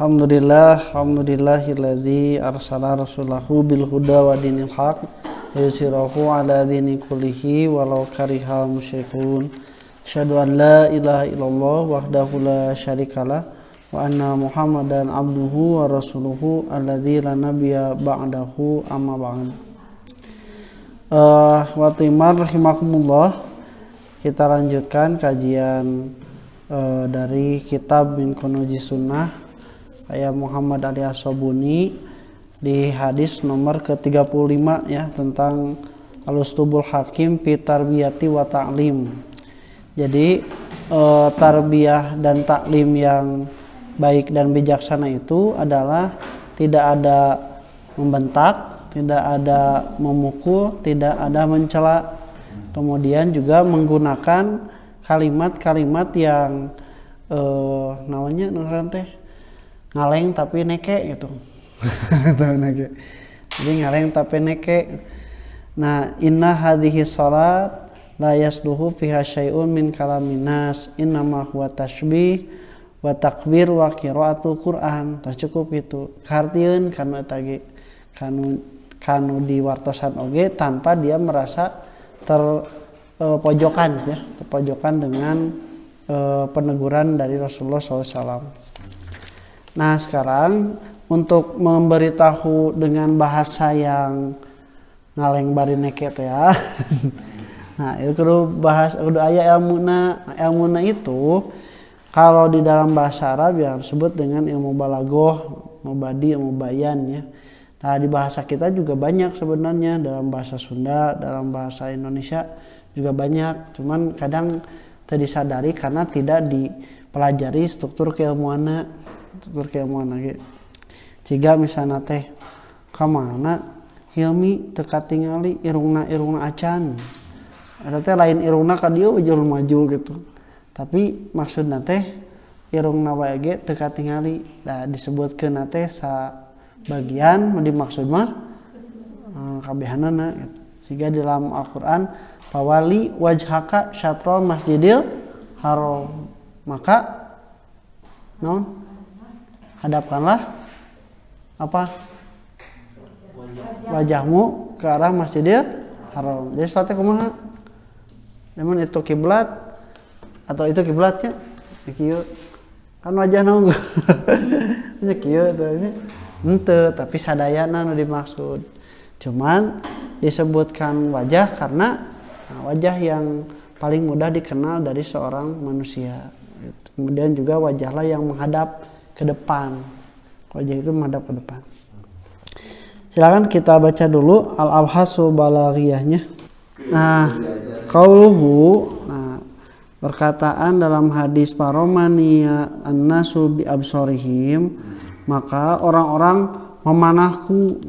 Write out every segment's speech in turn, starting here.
Alhamdulillahilladzi arsala rasulahu bil huda wa dinil haq yusirahu ala dini kullihi walau karihal musyrikun. Asyhadu an la ilaha illallah wahdahu la syarikalah wa anna Muhammadan abduhu wa rasuluhu alladzi la nabiyya ba'dahu amma ba'd. Wa timar rahimakumullah, kita lanjutkan kajian dari kitab Min Kunuzi Sunnah Ayah Muhammad Ali As-Sabuni di hadis nomor ke-35 ya, tentang Al-Uslubul Hakim fi Tarbiyati wa Ta'lim. Jadi tarbiyah dan taklim yang baik dan bijaksana itu adalah tidak ada membentak, tidak ada memukul, tidak ada mencela. Kemudian juga menggunakan kalimat-kalimat yang namanya ngaleng tapi neke gitu. Jadi ngaleng tapi neke. Nah, inna hadhihi salat la yasluhu fiha syai'un min kalamin nas, innama huwa tashbih wa takbir wa qiraatul Qur'an. Tah cukup gitu. Kartieun kana eta ge kanu diwartosan oge tanpa dia merasa terpojokan ya, terpojokan dengan peneguran dari Rasulullah SAW. Nah, sekarang untuk memberitahu dengan bahasa yang ngaleng bari neket ya. Nah, itu kudu aya ilmuna. Nah, ilmuna itu kalau di dalam bahasa Arab yang disebut dengan ilmu balaghah, ilmu badi, ilmu bayan ya. Nah, di bahasa kita juga banyak sebenarnya, dalam bahasa Sunda, dalam bahasa Indonesia juga banyak. Cuman kadang tidak disadari karena tidak dipelajari struktur keilmuanna. Gitu. Jika misalnya teh kamana Hilmi teka tingali irungna acan, eta teh lain irungna ka dieu ujul maju gitu, tapi maksudna teh irungna wae ge teka tingali. Da disebutkeun teh sa bagian dimaksud mah kabehanana gitu. Siga di dalam Al-Qur'an fawali wajhaka syatrul masjidil haram, maka naon hadapkanlah apa wajahmu ke arah Masjidil Haram. Jadi salatnya kumaha? Namun itu kiblat atau itu kiblatnya? Kieu. Kan wajah naon? Nya kieu teh ini. Henteu, tapi sadayana nu dimaksud. Cuman disebutkan wajah karena wajah yang paling mudah dikenal dari seorang manusia. Kemudian juga wajahlah yang menghadap ke depan. Wajah itu menghadap ke depan. Silakan kita baca dulu al-abhasu balaghiyahnya. Nah, qauluhu, nah, perkataan dalam hadis paromania annasu bi absarihim, maka orang-orang memanahku.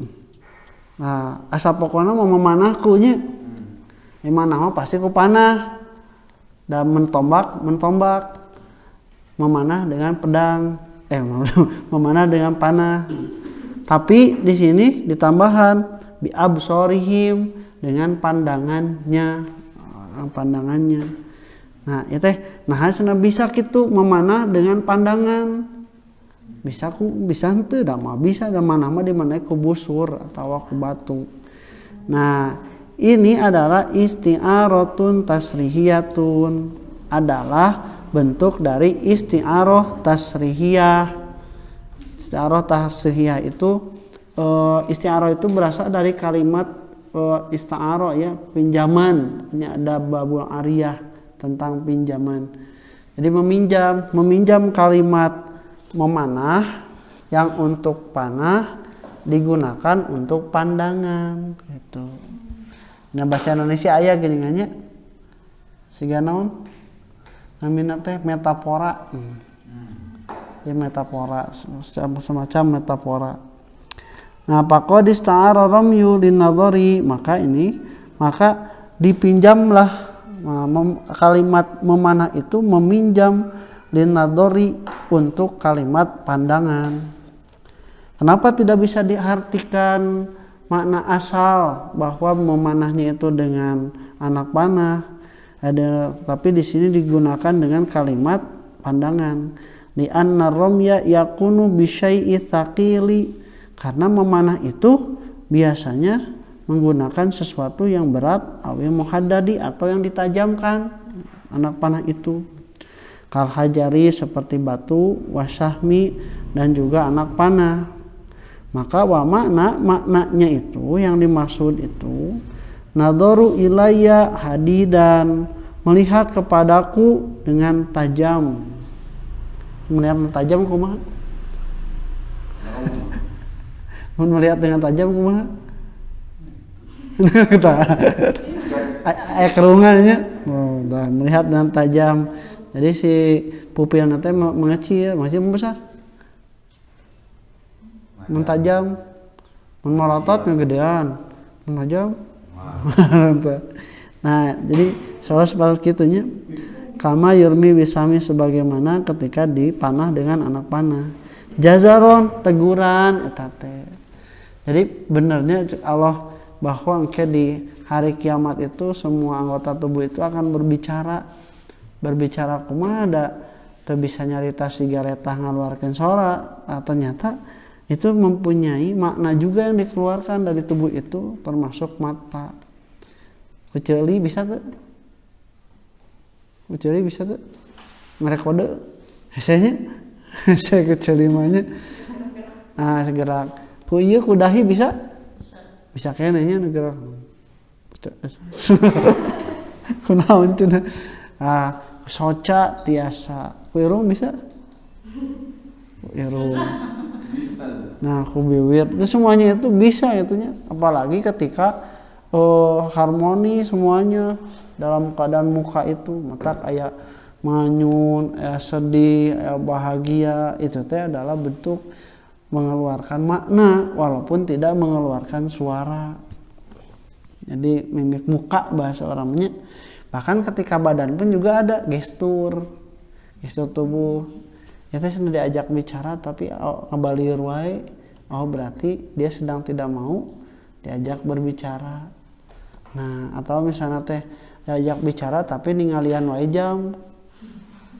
Nah, asa pokona mau memanahku nya. Memanah mah pasti ku panah. Dan mentombak. Memanah dengan pedang. Memanah dengan panah. Tapi di sini ditambahan bi absorihim, dengan pandangannya. Nah, itu nah hasana bisa kitu memanah dengan pandangan. Bisa henteu da mah bisa da manah mah di mana ku busur atau ku batu. Nah, ini adalah isti'aratun tasrihiyatun, adalah bentuk dari isti'arah tasrihiyah. Isti'arah tasrihiyah itu isti'arah itu berasal dari kalimat ista'arah ya, pinjaman. Ini ada babul ariyah tentang pinjaman. Jadi meminjam kalimat memanah yang untuk panah digunakan untuk pandangan gitu. Nah, bahasa Indonesia aya gini nya. Siga naon? Namina teh metafora. Ya metafora, semacam metafora. Nah, faqad ista'ara ramyu linadhari, maka dipinjamlah kalimat memanah itu meminjam linadhari untuk kalimat pandangan. Kenapa tidak bisa diartikan makna asal bahwa memanahnya itu dengan anak panah? Tapi di sini digunakan dengan kalimat pandangan. li anna ramya yakunu bi syai'i tsaqili, karena memanah itu biasanya menggunakan sesuatu yang berat, awi muhaddadi atau yang ditajamkan anak panah itu. Kal hajari seperti batu, wasahmi dan juga anak panah. Maka wa maknanya itu yang dimaksud itu nadharu ilayya hadidan, melihat kepadaku dengan tajam. Melihat tajam kumaha? Melihat dengan tajam kumaha? Kita kerungannya melihat dengan tajam. Jadi si pupil nanti mengecil membesar, mentajam, memelotot ngegedean, menajam. Nah, jadi soal seperti itunya. Kama yurmi bisami, sebagaimana ketika dipanah dengan anak panah. Jazaron, teguran eta teh. Jadi benernya Allah bahwa engke di hari kiamat itu semua anggota tubuh itu akan berbicara kumaha ada teu bisa nyarita sigaretah ngaluarkeun sora. Ternyata itu mempunyai makna juga yang dikeluarkan dari tubuh itu, termasuk mata. Kuceuli bisa tuh? Kuceuli bisa tuh? Merek kode hesenya hese kuceuli mah nya. Nah, segera ku ieu ku dahi bisa kene nya gerak. Kunaon cenah? Ah, soca tiasa. Ku irung bisa? Irung. Nah, ku bibir. Itu semuanya itu bisa itunya. Apalagi ketika harmoni semuanya dalam keadaan muka itu, matak aya manyun, aya sedih, aya bahagia, itu teh adalah bentuk mengeluarkan makna walaupun tidak mengeluarkan suara. Jadi mimik muka bahasa orangnya. Bahkan ketika badan pun juga ada gestur tubuh. Ya teh sudah diajak bicara tapi ngabalir wae, berarti dia sedang tidak mau diajak berbicara. Nah, atau misalnya teh diajak bicara tapi ningalian wae jam.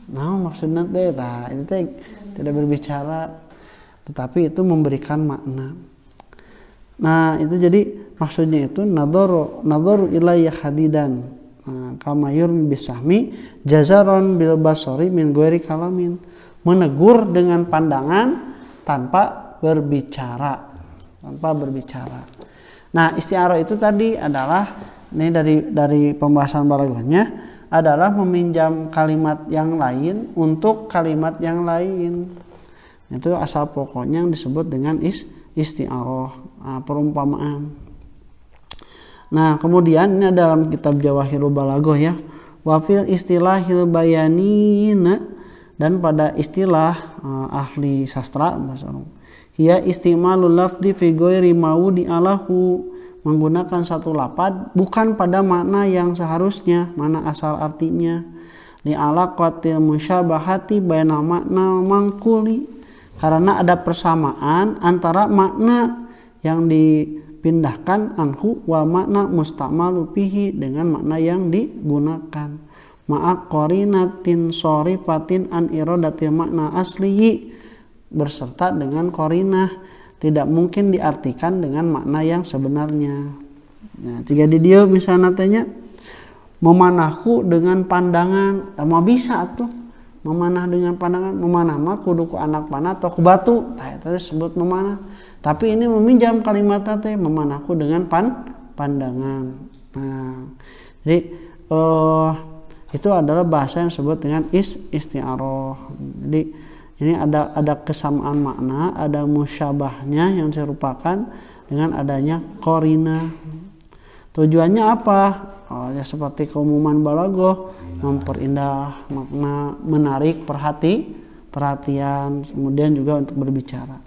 Nah, maksudnya teh ini teh tidak berbicara, tetapi itu memberikan makna. Nah, itu jadi maksudnya itu nadharu ilayya hadidan. Kama yurmi bisahmi jazaron bil basari min ghairi kalamin. Menegur dengan pandangan tanpa berbicara. Nah, isti'arah itu tadi adalah ini dari pembahasan balaghahnya adalah meminjam kalimat yang lain untuk kalimat yang lain. Itu asal pokoknya yang disebut dengan isti'arah, perumpamaan. Nah, kemudian ini dalam kitab Jawahirul Balaghah ya. Wa fil istilahil bayanina, dan pada istilah ahli sastra bahasa Arab, hiya istimalul lafzi fi ghairi maudi alahu, menggunakan satu lafaz bukan pada makna yang seharusnya, mana asal artinya. Li alaqatil musyabahati baina makna mangkuli, karena ada persamaan antara makna yang dipindahkan anhu wa makna musta'malu fihi, dengan makna yang digunakan. Ma'a qarinatin shorifatin an iradatil makna aslihi, berserta dengan qarinah, tidak mungkin diartikan dengan makna yang sebenarnya. Nah, jika di dia misalnya tanya memanahku dengan pandangan, mah bisa tuh memanah dengan pandangan. Memanah mah kudu ku anak panah atau ku batu, tah eta disebut memanah. Tapi ini meminjam kalimat teh memanahku dengan pandangan. Nah, jadi itu adalah bahasa yang disebut dengan isti'arah. Jadi ini ada kesamaan makna, ada musyabahnya yang diserupakan dengan adanya qarinah. Tujuannya apa? Ya seperti keumuman balaghah, memperindah makna, menarik perhatian, kemudian juga untuk berbicara.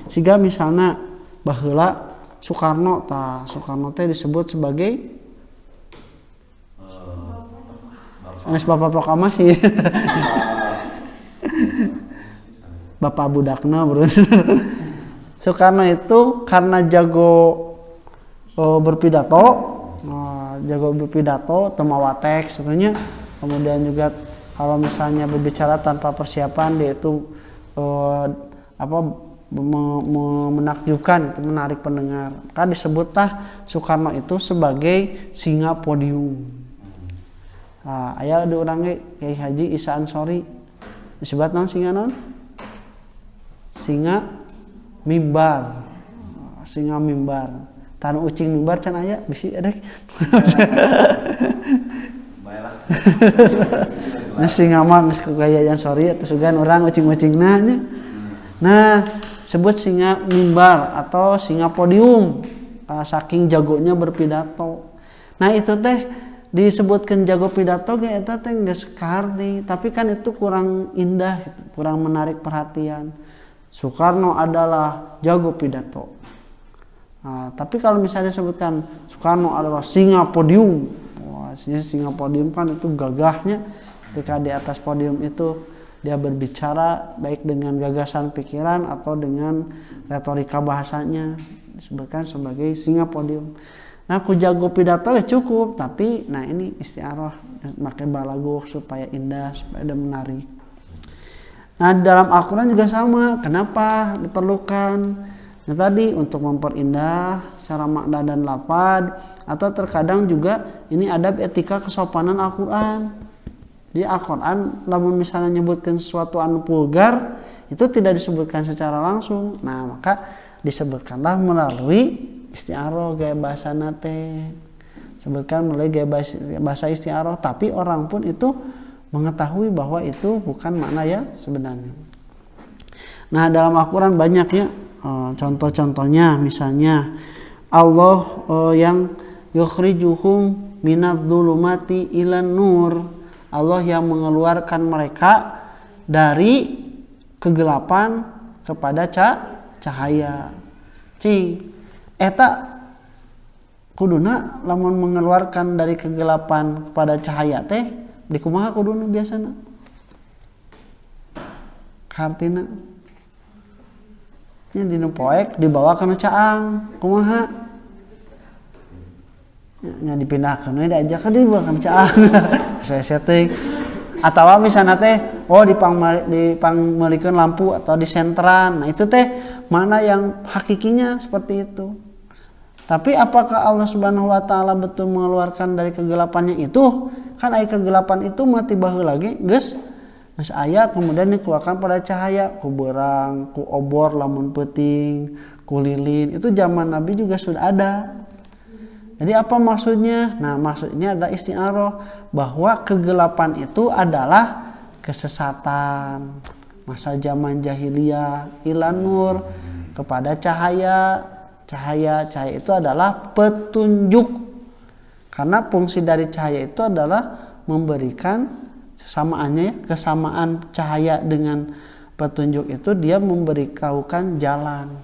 Sehingga misalnya baheula Soekarno teh disebut sebagai Bapak proklamasi. Bapak budakna bro. Soekarno itu karena jago berpidato, temawa teks tentunya, kemudian juga kalau misalnya berbicara tanpa persiapan dia itu menakjubkan, itu menarik pendengar. Kan disebutlah Soekarno itu sebagai singa podium. Nah, aya di urang ge Kyai Haji Isa Ansori disebut naon singa naon? Singa mimbar. Singa mimbar. Tanu ucing mimbar can aya bisi adek. Baiklah. Nah singa mah geus Kyai Ansori atuh sugan urang ucing-ucingna nya. Nah, sebut singa mimbar atau singa podium, saking jagonya berpidato. Nah itu teh disebutkan jago pidato ge eta teh geus kardi, tapi kan itu kurang indah gitu, kurang menarik perhatian. Soekarno adalah jago pidato. Nah, tapi kalau misalnya disebutkan Soekarno adalah singa podium, wah singa podium kan itu gagahnya ketika di atas podium itu dia berbicara baik dengan gagasan pikiran atau dengan retorika bahasanya, disebutkan sebagai singa podium. Nah ku jago pidato ya cukup, tapi nah ini istiarah pakai balagoh supaya indah, supaya ada menarik. Nah dalam Al-Quran juga sama. Kenapa diperlukan? Nah tadi untuk memperindah secara makna dan lafad, atau terkadang juga ini adab etika kesopanan Al-Quran. Di Al-Quran lamun misalnya menyebutkan sesuatu anu vulgar itu tidak disebutkan secara langsung. Nah maka disebutkanlah melalui isti'arah gaya bahasa nate, sebutkan melalui gaya bahasa isti'arah, tapi orang pun itu mengetahui bahwa itu bukan makna ya sebenarnya. Nah dalam Al-Quran banyaknya contoh-contohnya, misalnya Allah yang yukhrijuhum minadh-dhulumati ilan nur, Allah yang mengeluarkan mereka dari kegelapan kepada cahaya. Eta kuduna lamun mengeluarkan dari kegelapan kepada cahaya teh di kumaha kuduna biasana? Hartina nya dinu poek dibawa kana caang, kumaha? Nya dipindahkeun we diajak ka dibawa kana caang. Saya setting atau misalnya teh dipangmelikeun lampu atau di sentran. Nah itu teh mana yang hakikinya seperti itu. Tapi apakah Allah Subhanahu wa taala betul mengeluarkan dari kegelapannya itu? Kan aya kegelapan itu mati baheula lagi geus aya kemudian dikeluarkan pada cahaya ku beurang, ku obor lamun peuting, ku lilin. Itu zaman Nabi juga sudah ada. Jadi apa maksudnya? Nah maksudnya adalah isti'arah bahwa kegelapan itu adalah kesesatan. Masa zaman jahiliyah ilan nur kepada cahaya. Cahaya itu adalah petunjuk. Karena fungsi dari cahaya itu adalah memberikan kesamaan cahaya dengan petunjuk itu dia memberitahukan jalan.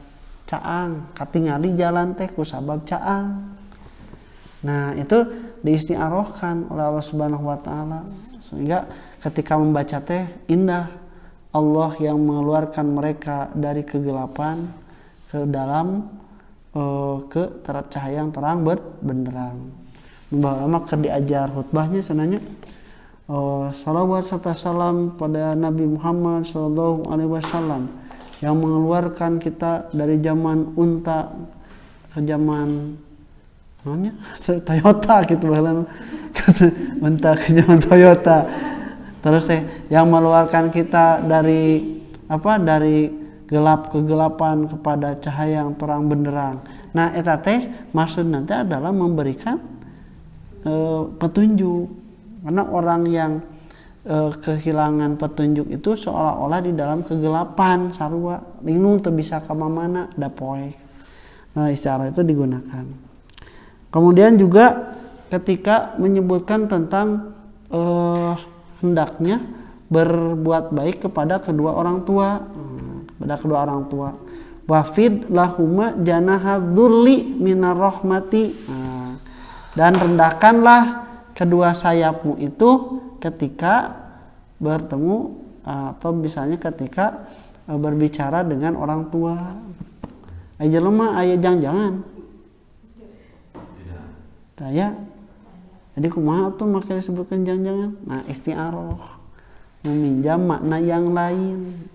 Caang, katingali jalan teh ku sabab caang. Nah itu diisti'arahkan oleh Allah Subhanahu wa taala sehingga ketika membaca teh indah. Allah yang mengeluarkan mereka dari kegelapan ke dalam ke cahaya yang terang benderang. Mbah lama keur diajar khutbahnya sananya salawat serta salam pada Nabi Muhammad sallallahu alaihi wasallam yang mengeluarkan kita dari zaman unta ke zaman namanya Toyota gitu bahkan unta ke zaman Toyota. Terus yang mengeluarkan kita dari gelap kegelapan kepada cahaya yang terang benderang. Nah eta teh maksud nanti adalah memberikan petunjuk. Karena orang yang kehilangan petunjuk itu seolah-olah di dalam kegelapan sarua linglung teu bisa ka mana da poek. Nah istiarah itu digunakan. Kemudian juga ketika menyebutkan tentang hendaknya berbuat baik kepada kedua orang tua, wafid lahuma janahadzulli minar rahmati, dan rendahkanlah kedua sayapmu itu ketika bertemu atau misalnya ketika berbicara dengan orang tua. Aya jelema aya jangan saya jadi kumaha tuh makanya disebutkan jangan-jangan. Nah isti'arah meminjam makna yang lain.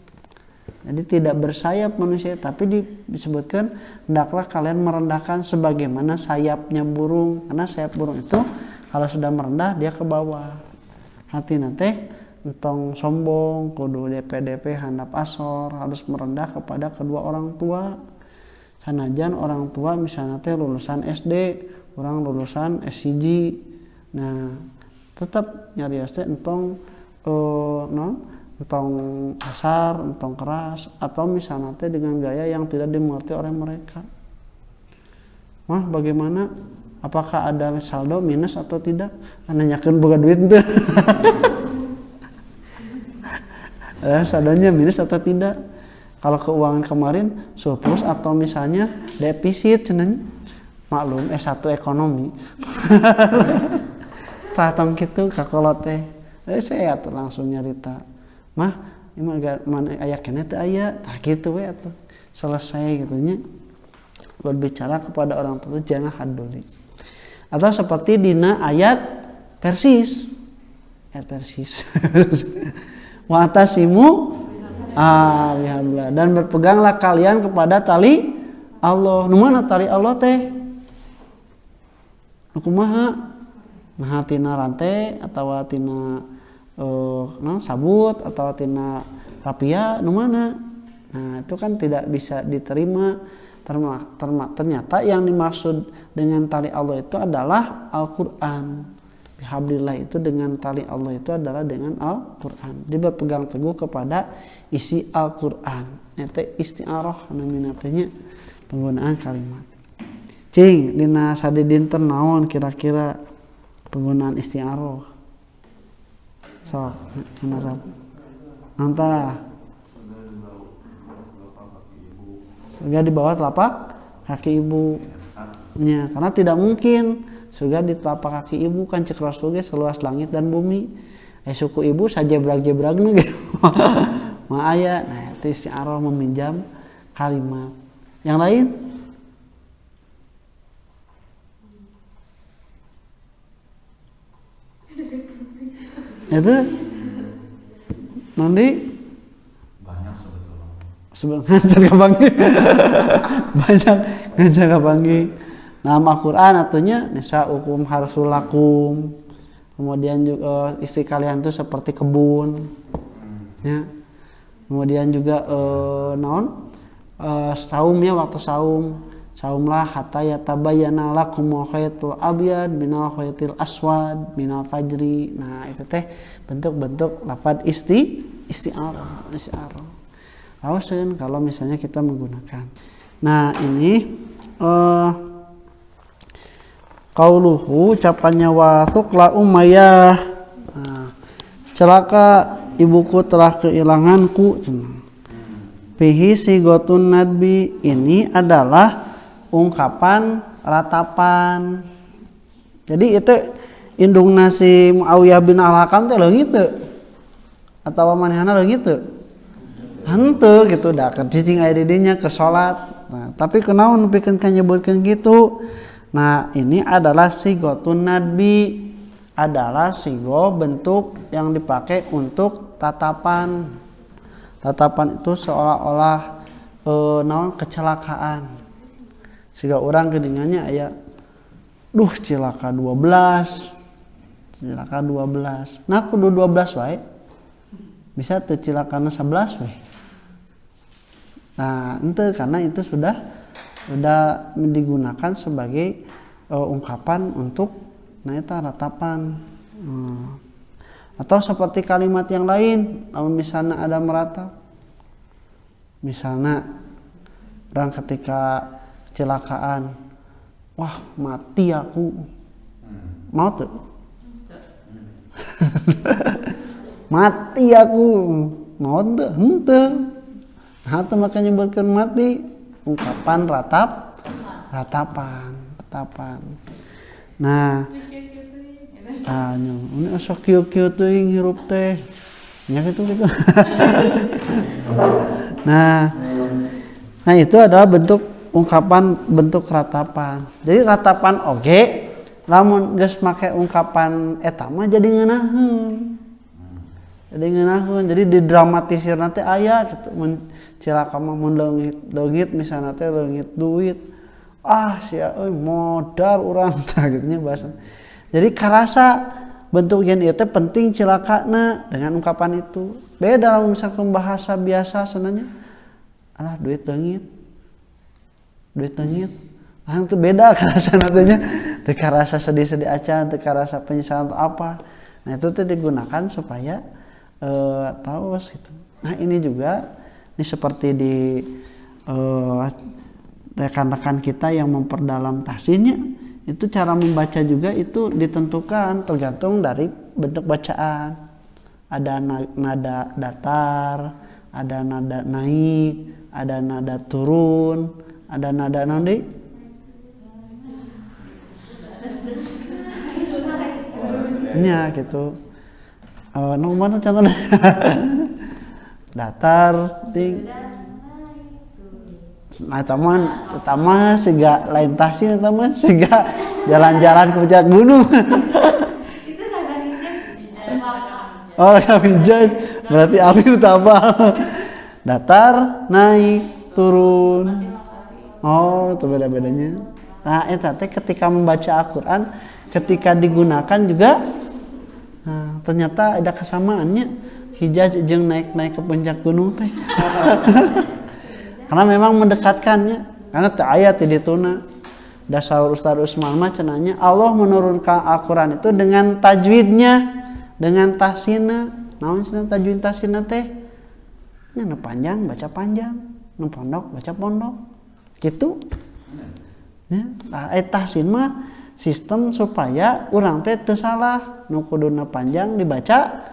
Jadi tidak bersayap manusia, tapi disebutkan hendaklah kalian merendahkan sebagaimana sayapnya burung, karena sayap burung itu kalau sudah merendah dia ke bawah. Hati nanti entong sombong, kudu DP handap asor, harus merendah kepada kedua orang tua. Sanajan orang tua misalnya teh lulusan SD, orang lulusan SCG. Nah, tetap nyarios teh entong entong kasar, entong keras, atau misalnya teh dengan gaya yang tidak dimengerti oleh mereka. Mah bagaimana? Apakah ada saldo minus atau tidak? Nanyakeun boga duit teu. Saldonya minus atau tidak? Kalau keuangan kemarin surplus atau misalnya defisit cenah. Maklum S1 ekonomi. Tah tong kitu kakolot teh. Saya langsung nyarita. Mah, mana aya keneh teu aya, tah kitu we atuh. Selesai gitu nya. Berbicara kepada orang tua jangan haduli. Atau seperti dina ayat Persis. Ayat Persis. Wa atasimu bihablillah, dan berpeganglah kalian kepada tali Allah. Nu mana tali Allah teh? Nu kumaha? Nah tina rantai atawa tina sabut atau tina rapia nu mana? Nah itu kan tidak bisa diterima. Ternyata yang dimaksud dengan tali Allah itu adalah Al-Quran. Bihablillah itu dengan tali Allah itu adalah dengan Al-Quran. Dia berpegang teguh kepada isi Al-Quran. Itu isti'arah nominatnya penggunaan kalimat. Cing dina sadidin naon kira-kira penggunaan isti'arah. Sok, menurut antara surga di bawah telapak kaki ibunya, karena tidak mungkin surga di telapak kaki ibu, kan cek Rasul ge seluas langit dan bumi. Suku ibu sajebrag-jebragna ge. Ma aya, nah itu isti'arah meminjam kalimat. Yang lain? Itu nanti banyak sebetulnya ngajar kapangi banyak ngajar kapangi nama Quran atunya nisaukum harsulakum, kemudian juga istri kalian itu seperti kebun ya, kemudian juga saumnya waktu saumlah hatta yatabayyana lakumul khaytul abyad minal khaytil aswad minal fajri. Nah itu teh bentuk-bentuk lafaz isti'arah. Awasin kalau misalnya kita menggunakan. Nah ini qauluhu ucapannya wa tuqla umayyah. Nah, celaka ibuku telah kehilanganku. Fihi sigotun nadbi, ini adalah ungkapan ratapan. Jadi itu indung nasi Muawiyah bin Al-Hakam teh leungit teu atawa manehna leungit teu? Henteu gitu da keur cicing aya di dinya keur salat. Nah, tapi kunaon pikeun kanyebutkeun gitu? Nah, ini adalah sigotun nadbi, adalah sigo bentuk yang dipakai untuk tatapan. Tatapan itu seolah-olah naon kecelakaan. Sehingga orang kedengannya aya cilaka 12. Nah kudu 12 wae. Bisa teu cilakana 11 wae. Nah, ente karena itu sudah digunakan sebagai ungkapan untuk eta ratapan. Atau seperti kalimat yang lain, misalnya ada meratap. Misalnya orang ketika kecelakaan, wah mati aku, mau tuh, mati aku, mau tuh, hente, nah itu makanya nyebutkan mati, ungkapan ratapan. Nah, ini asa kieu-kieu teuing hirup teh, nya gitu. Nah itu adalah bentuk ungkapan bentuk ratapan. Jadi ratapan lamun geus make ungkapan eta mah jadi ngeunaheun. jadi ngeunaheun jadi didramatisir nanti aya gitu cilaka mah mun leungit misalna teh leungit duit sia euy modal urang tah gitu nya bahasa. Jadi karasa bentuk yen ieu teh penting cilakana dengan ungkapan itu. Beda lamun misalkan bahasa biasa sebenarnya alah duit leungit. Ah itu beda karasa nantinya. Teu karasa sedih-sedih acan, teu karasa penyesalan atau apa. Nah itu teh digunakan supaya taus gitu. Nah ini juga ini seperti di rekan-rekan kita yang memperdalam tahsinnya itu cara membaca juga itu ditentukan tergantung dari bentuk bacaan. Ada nada datar, ada nada naik, ada nada turun, ada nada nanti nya gitu. Mana contohnya? Datar, ting. Nah, taman siga lain tahsin taman siga jalan-jalan ke puncak gunung. Itu nada hijaz. Oh, hijaz berarti api utama. Datar, naik, turun. Oh, itu beda-bedanya. Nah, eta teh ketika membaca Al-Qur'an, ketika digunakan juga ternyata ada kesamaannya hijaz jeung naik-naik ke puncak gunung teh. Karena memang mendekatkannya. Karena teu aya ti dituna. Dasar Ustaz Usman mah cenanya Allah menurunkan Al-Qur'an itu dengan tajwidnya, dengan tahsinna. Naon cenah tajwid tahsinna teh? Nya nu panjang baca panjang, nu pondok baca pondok. Kitu. Ya, tahsin mah sistem supaya urang teh teu salah, nu kuduna panjang dibaca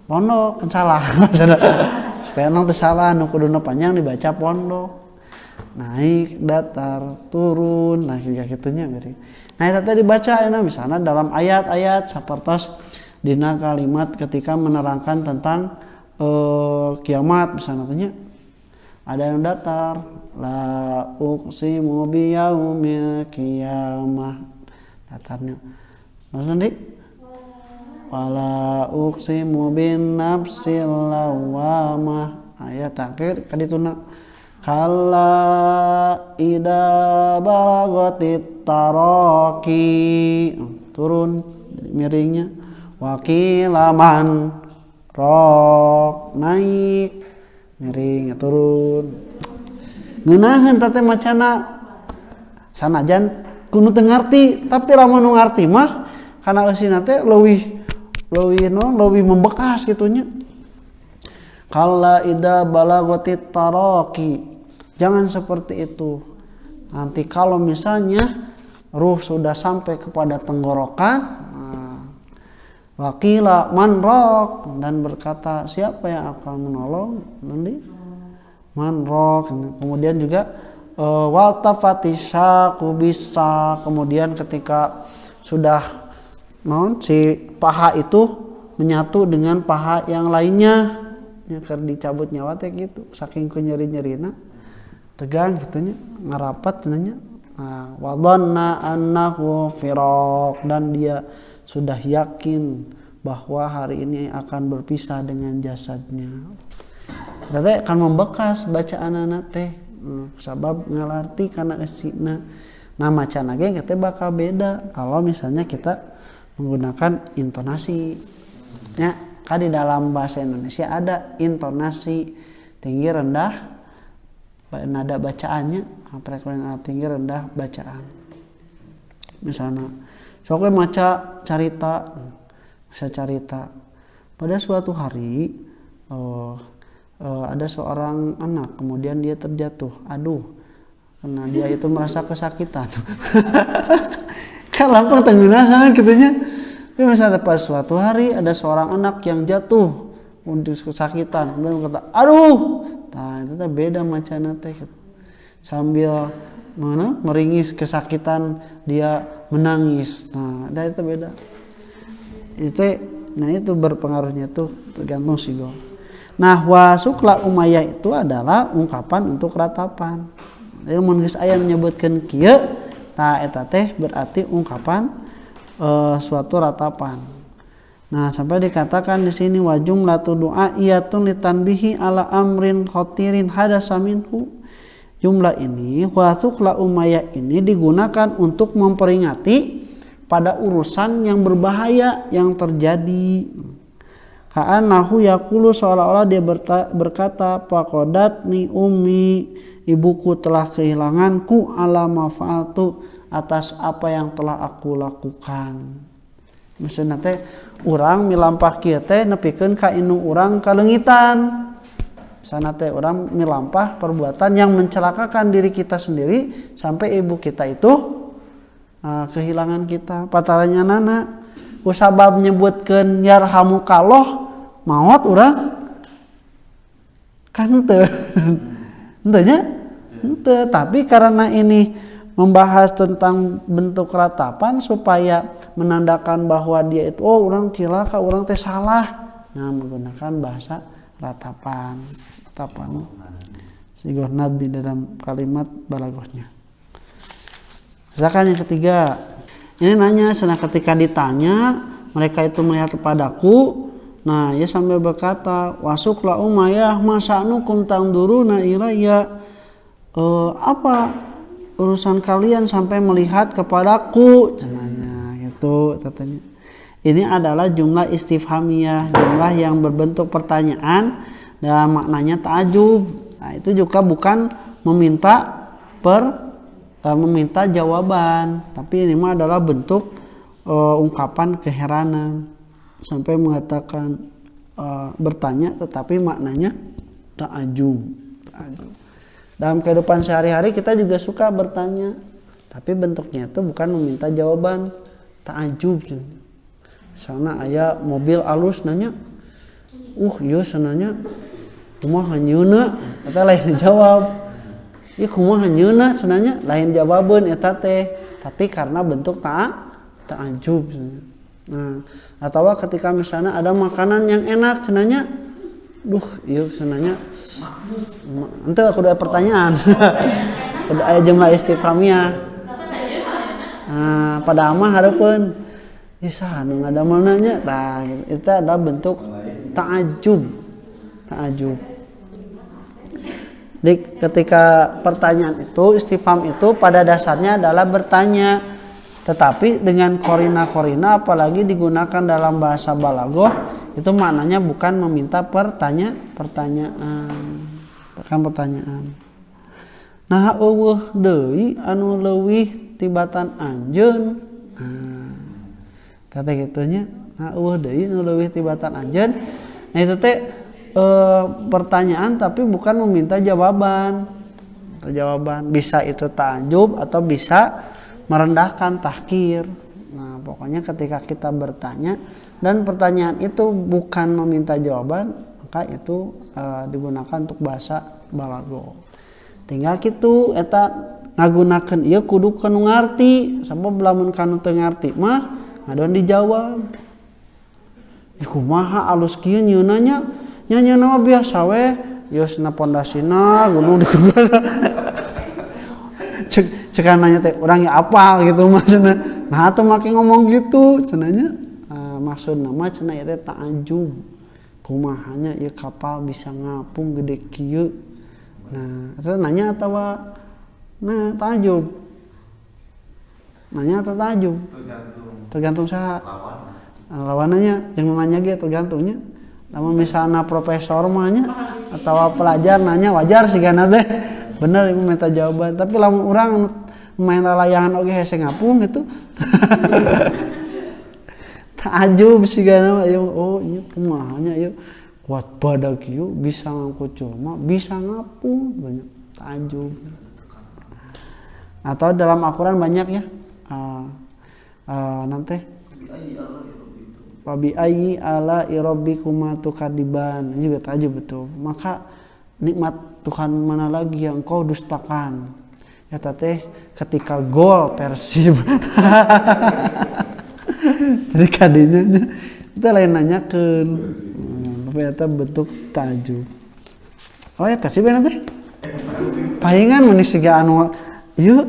pondok kan salah. Supaya orang tersalah nu kuduna panjang dibaca pondok. Naik, datar, turun, nah kayak gitunya beri. Nah eta teh dibaca euna misalnya dalam ayat-ayat sapertos dina kalimat ketika menerangkan tentang kiamat misalnya tanya ada yang datar la uqsimu biyaumil qiyamah datarnya. Maksudnya wala uqsimu bin nafsil lawamah ayat akhir kadituna kalla ida balagatit taraqi turun miringnya wakilaman rok naik miring turun ngeunaheun teh macana sanajan kudu teu ngarti tapi lamun nu ngarti mah kana eusina teh leuwih membekas gitunya. Kalla idza balagatit taraqi. Jangan seperti itu. Nanti kalau misalnya ruh sudah sampai kepada tenggorokan, waqila man raq dan berkata siapa yang akan menolong nanti man raq. Kemudian juga waltafatisaqu bisa kemudian ketika sudah si paha itu menyatu dengan paha yang lainnya keur dicabut nyawa teh gitu saking ku nyeri-nyerina tegang gitunya ngarapat nanya wa dhanna annahu firaq dan dia sudah yakin bahwa hari ini akan berpisah dengan jasadnya. Teh akan membekas bacaanana teh sabab ngalarti kana eusina. Nah macana ge teh bakal beda kalau misalnya kita menggunakan intonasi ya kan di dalam bahasa Indonesia ada intonasi tinggi rendah nada bacaannya frekuensi tinggi rendah bacaan misalnya sok maca carita pada suatu hari ada seorang anak kemudian dia terjatuh karena dia itu merasa kesakitan. Kan lampang tenggunahan katanya. Tapi misalnya pada suatu hari ada seorang anak yang jatuh untuk kesakitan, kemudian berkata, aduh, nah itu beda macana teh. Sambil meringis kesakitan dia menangis. Nah, itu beda. Itu berpengaruhnya tuh tergantung sigo. Nah, wasukla umayyah itu adalah ungkapan untuk ratapan. Jadi mun geus aya menyebutkeun kieu eta teh berarti ungkapan suatu ratapan. Nah, sampai dikatakan di sini wa jumlatu du'a'iyatun litanbihi ala amrin khatirin hadasa minhu. Jumlah ini wa thuqla umayyah ini digunakan untuk memperingati pada urusan yang berbahaya yang terjadi. Ka'annahu yaqulu seolah-olah dia berkata faqadat ni ummi, ibuku telah kehilanganku ala ma fa'altu, atas apa yang telah aku lakukan. Maksudna teh urang milampah kieu teh nepikeun ka indung urang kalengitan. Misalna teh urang milampah perbuatan yang mencelakakan diri kita sendiri sampai ibu kita itu kehilangan kita. Pataranya nana usabab nyebutkeun yarhamukallah maot urang kan teu. Henteu nya? Henteu, tapi karena ini membahas tentang bentuk ratapan supaya menandakan bahwa dia itu orang cilaka, orang teh salah. Nah, menggunakan bahasa ratapan. Ratapan sigoh nadbi dalam kalimat balaghahnya. Misalkan yang ketiga, ini nanya ketika ditanya mereka itu melihat kepadaku. Nah, ia sambil berkata, wasukla umayyah masanukum tangduruna ilayya. Apa urusan kalian sampai melihat kepadaku, cenanya gitu katanya. Ini adalah jumlah istifhamiyah, jumlah yang berbentuk pertanyaan dan maknanya ta'ajub. Nah, itu juga bukan meminta jawaban, tapi ini mah adalah bentuk ungkapan keheranan sampai mengatakan bertanya tetapi maknanya ta'ajub. Dalam kehidupan sehari-hari kita juga suka bertanya, tapi bentuknya itu bukan meminta jawaban, ta'ajub. Misalnya aya mobil alus nanya, ieu senanya kumaha hanyeuna, eta lain jawab. Ieu kumaha hanyeuna senanya lain jawabeun eta teh, tapi karena bentuk ta'ajub. Nah, atau ketika misalnya ada makanan yang enak cenanya, ieu senanya ente aku ada pertanyaan. Udah aya jumlah istifhamiyah. Nah, pada amah hareupeun isa anu ngadamelna tah gitu. Itu adalah bentuk ta'ajub. Ta'ajub. Jadi ketika pertanyaan itu istifham itu pada dasarnya adalah bertanya, tetapi dengan korina-korina apalagi digunakan dalam bahasa balaghah itu maknanya bukan meminta pertanyaan. Nah, eueuh deui anu leuwih tibatan anjeun. Nah, kata gitunya, nah eueuh deui anu leuwih tibatan anjeun. Nah, itu teh pertanyaan tapi bukan meminta jawaban. Bisa itu ta'ajub atau bisa merendahkan, tahkir. Nah, pokoknya ketika kita bertanya dan pertanyaan itu bukan meminta jawaban, maka itu digunakan untuk bahasa balaghah. Tinggal kitu eta ngagunakeun ieu kudu kanu ngarti, sabab lamun kanu teu ngarti mah ngadon dijawab. Kumaha alus kieu nyieunna nya? Nya nama biasa we, yeusna pondasina gunung digugana. Cek nanya teh urangnya apal gitu maksudna. Nah, atuh make ngomong gitu cenanya. Maksudna mah cenah ieu teh ta'ajub. Kumahanya ieu kapal bisa ngapung gede kieu. Nah, eta nanya atawa ta'ajub. Nanya atau ta'ajub? Tergantung saha. Lawananya jeung nanya ge tergantungnya. Lamun misalna profesor mah nya atawa pelajar nanya wajar sigana teh. Bener ibu minta jawaban, tapi lamun urang main lalayangan oge hese ngapung gitu. Ta'ajub sigana ieu ieu kumaha nya ieu kuat badag ieu bisa ngangkut jelema, bisa ngapung banyak ta'ajub. Atau dalam Al-Qur'an banyak ya. Nanti Wabi ayyi ala rabbikuma tukadiban. Ini juga ta'ajub betul. Maka nikmat Tuhan mana lagi yang kau dustakan? Ya teh ketika gol Persib. Jadi kadinya kita lain nanyakeun. Tapi eta bentuk ta'ajub. Oh ya Persib nanti. Pahingan mun siga anu ieu.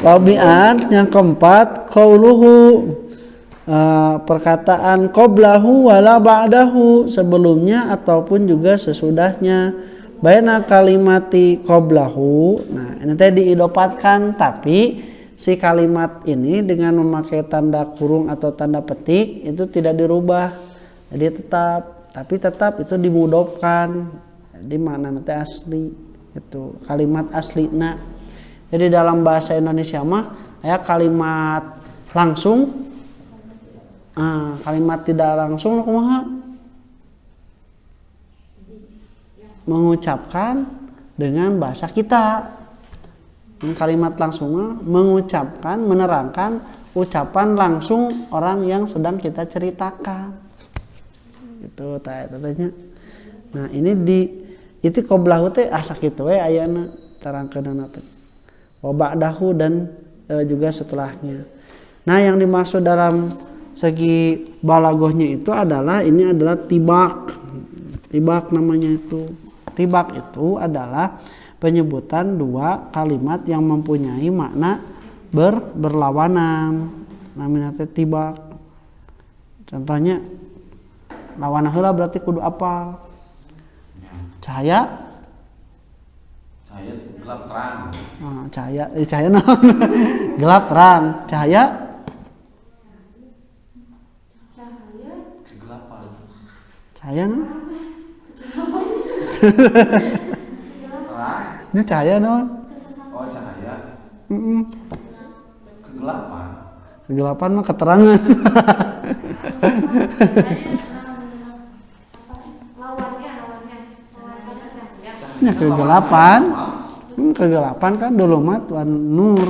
Rabi'an yang keempat qauluhu perkataan qablahu wala ba'dahu sebelumnya ataupun juga sesudahnya baina kalimati qablahu. Nah, ini tadi diidopatkan tapi si kalimat ini dengan memakai tanda kurung atau tanda petik itu tidak dirubah. Jadi tetap itu dimudofkan. Jadi makna nanti asli itu kalimat aslina. Jadi dalam bahasa Indonesia mah ya kalimat langsung kalimat tidak langsung kumaha mengucapkan dengan bahasa kita. Kalimat langsung mengucapkan menerangkan ucapan langsung orang yang sedang kita ceritakan. Itu tanya. Nah, ini itu qablahu teh asa kitu we ayana terangkeunana teh. Wa ba'dahu dan juga setelahnya. Nah, yang dimaksud dalam segi balagohnya itu adalah ini adalah tibak. Tibak namanya itu. Tibak itu adalah penyebutan dua kalimat yang mempunyai makna berlawanan. Namanya tibak. Contohnya lawan heula berarti kudu apa? Cahaya gelap terang. Cahaya naon? Gelap terang. Cahaya Kegelapan. Cahaya naon? Terang. Ini cahaya naon? Oh, cahaya. Kegelapan. Kegelapan mah keterangan. Ya kegelapan. Kegelapan kan dulumat wan nur.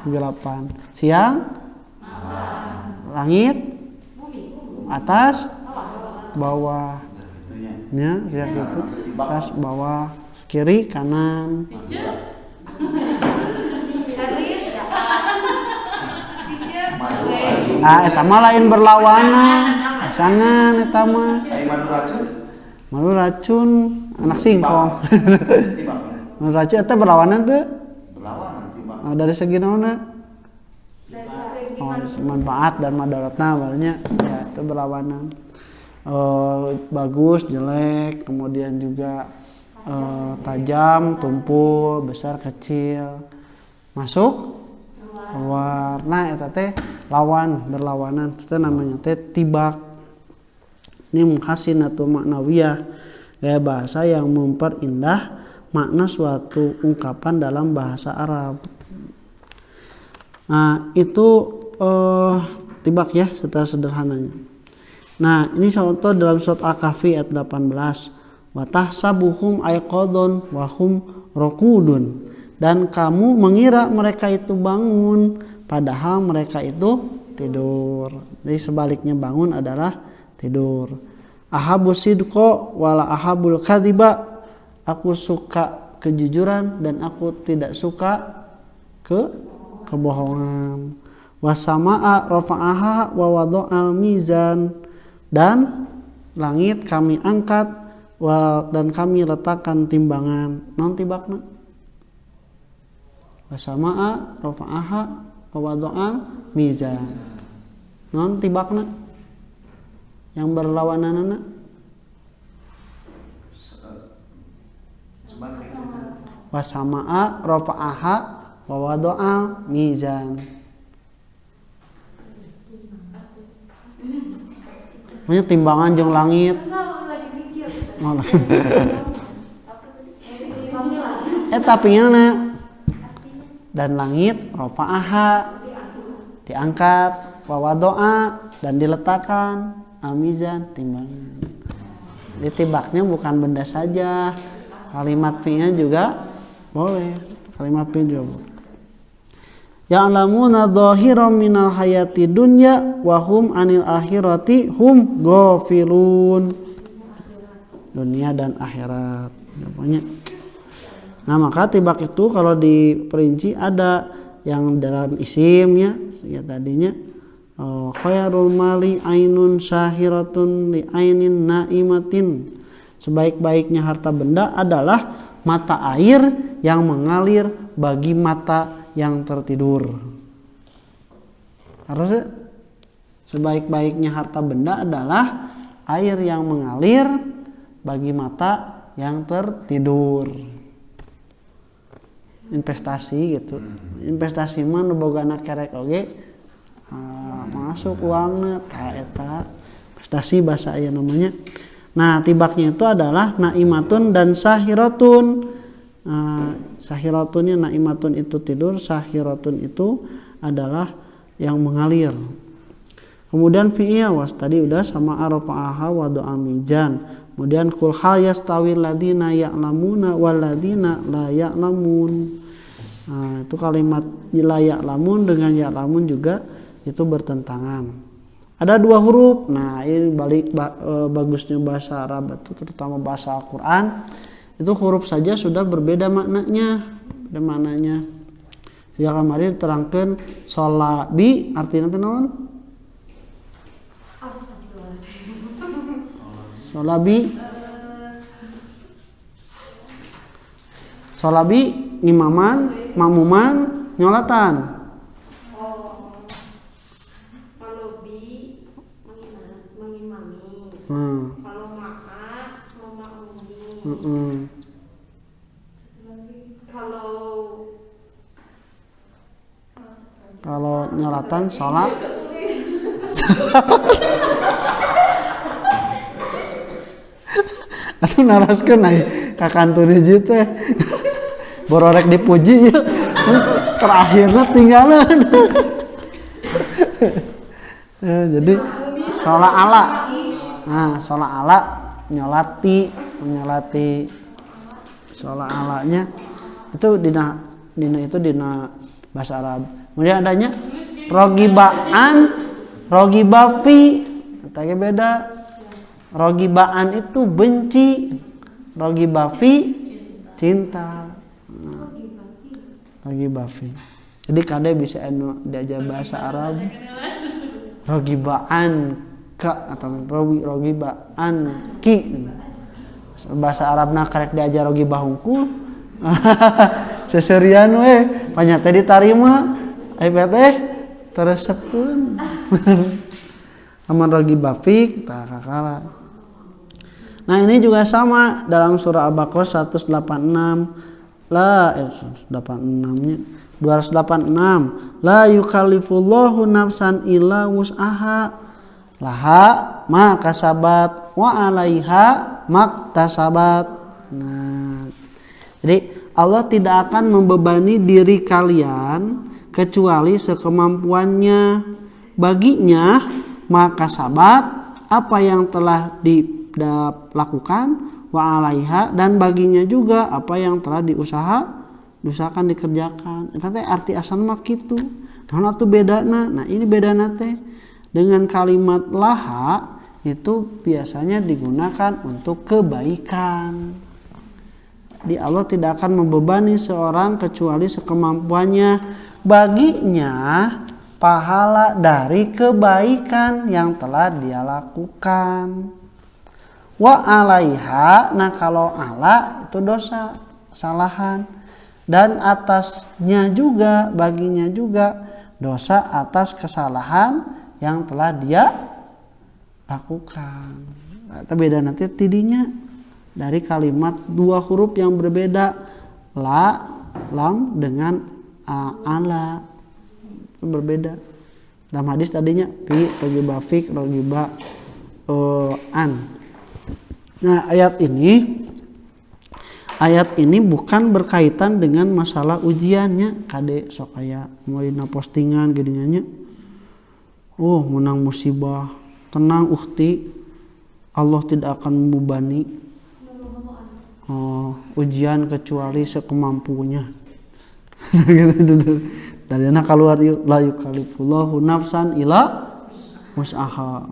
Kegelapan. Siang? Langit? Atas? Bawah. Ya, siang itu. Atas, bawah, kiri, kanan. Eta mah lain berlawanan. Pasangan eta mah. Madu racun anak singkong. Madu racun eta berlawanan tuh. Berlawanan dari segi naonna? Manfaat dan madaratna barunya ya itu berlawanan. Bagus, jelek, kemudian juga tajam, tumpul, besar, kecil. Masuk, keluar. Nah, eta teh lawan, berlawanan. Itu namanya teh tibak. Ini muhasinatu maknawiyah, gaya bahasa yang memperindah makna suatu ungkapan dalam bahasa Arab. Nah, itu tibak ya secara sederhananya. Nah, ini contoh dalam surat Al-Kahfi ayat 18. Wa tahsabuhum ayqadun wa hum raqudun. Dan kamu mengira mereka itu bangun padahal mereka itu tidur. Jadi sebaliknya bangun adalah tidur. Ahabus sidqo wala ahabul kadhiba. Aku suka kejujuran dan aku tidak suka kebohongan. Wasama'a rafa'aha wa wada'a mizan. Dan langit kami angkat dan kami letakkan timbangan. Non tibakna. Wasama'a rafa'aha wa wada'a mizan. Non tibakna. Yang berlawanan wasama'a rafa'aha wa wada'a mizan. Punya timbangan jeung langit. Tapi dan langit rafa'aha diangkat, wa wada'a dan diletakkan, amizan timbangan. Ditibaknya bukan benda saja, kalimat fi'nya juga boleh, kalimat fi juga boleh. Ya'lamuna dhahiran minal hayati dunya wa hum anil akhirati hum ghafilun. Dunia dan akhirat. Namanya. Nah, maka tibak itu kalau diperinci ada yang dalam isimnya, ya tadinya khairul mali ainun syahiratun li ainin naimatin. Sebaik-baiknya harta benda adalah mata air yang mengalir bagi mata yang tertidur. Harusnya sebaik-baiknya harta benda adalah air yang mengalir bagi mata yang tertidur. Investasi gitu. Investasi mah nu bogana kerek oge masuk uangna ta eta investasi bahasa aya namanya. Nah, tibaknya itu adalah naimatun dan sahiratun. Sahiratunnya naimatun itu tidur, sahiratun itu adalah yang mengalir. Kemudian fi'il was tadi udah sama arfa'aha wa du'a mijan. Kemudian kul hal yastawil ladina ya'lamuna wal ladina la ya'lamun. Nah, itu kalimat la ya'lamun dengan ya'lamun juga itu bertentangan. Ada dua huruf. Nah, ini balik bagusnya bahasa Arab itu terutama bahasa Al-Qur'an. Itu huruf saja sudah berbeda maknanya. Beda maknanya. Sejak kemarin terangkan sholabi artinya naon? Sholabi ngimaman, mamuman, nyolatan. Kalau bi mengimami. Kalau ma'a memakmumi. Kalau nyolatan sholat atau naraskeun aya kakantun hiji teh bororek dipuji ya terakhirnya tinggalan. Jadi sholat ala. Nah, sholat ala nyolati sholat alanya itu dina itu dina bahasa Arab. Kemudian adanya rogibafi, tapi beda. Rogibaan itu benci, rogibafi cinta. Rogibafi. Jadi kade bisa diajar bahasa Arab. Rogibaan ka atau rogibaan ki. Bahasa Arabna karek diajar rogibah hungkul. Seserian we, panyata ditarima. Teh teresepkeun. Aman rogibafi kita kakara. Nah, ini juga sama dalam surah Al-Baqarah 186 186-nya 286 la yukallifullahu nafsan illa wus'aha laha ma kasabat wa 'alaiha maktasabat. Nah, jadi Allah tidak akan membebani diri kalian kecuali sekemampuannya. Baginya maka sabat apa yang telah dilakukan wa 'alaiha dan baginya juga apa yang telah diusahakan dikerjakan. Eta teh arti asalna mah kitu. Naon atuh bedana? Nah, ini bedana teh dengan kalimat laha itu biasanya digunakan untuk kebaikan. Di Allah tidak akan membebani seorang kecuali sekemampuannya. Baginya pahala dari kebaikan yang telah dia lakukan. Wa 'alaiha, nah kalau ala itu dosa, kesalahan. Dan atasnya juga, baginya juga dosa atas kesalahan yang telah dia lakukan. Nah, beda nanti tidinya dari kalimat dua huruf yang berbeda, la, lam dengan ala. Berbeda. Dalam hadis tadinya fi rogiba fik rogiba an. Nah, ayat ini bukan berkaitan dengan masalah ujiannya. Kade sok aya mau dina postingan geuningan nya. Oh, menang musibah. Tenang ukhti. Allah tidak akan membebani ujian kecuali sekemampunya. Dari anak keluar la yukallifullahu nafsan illa wus'aha.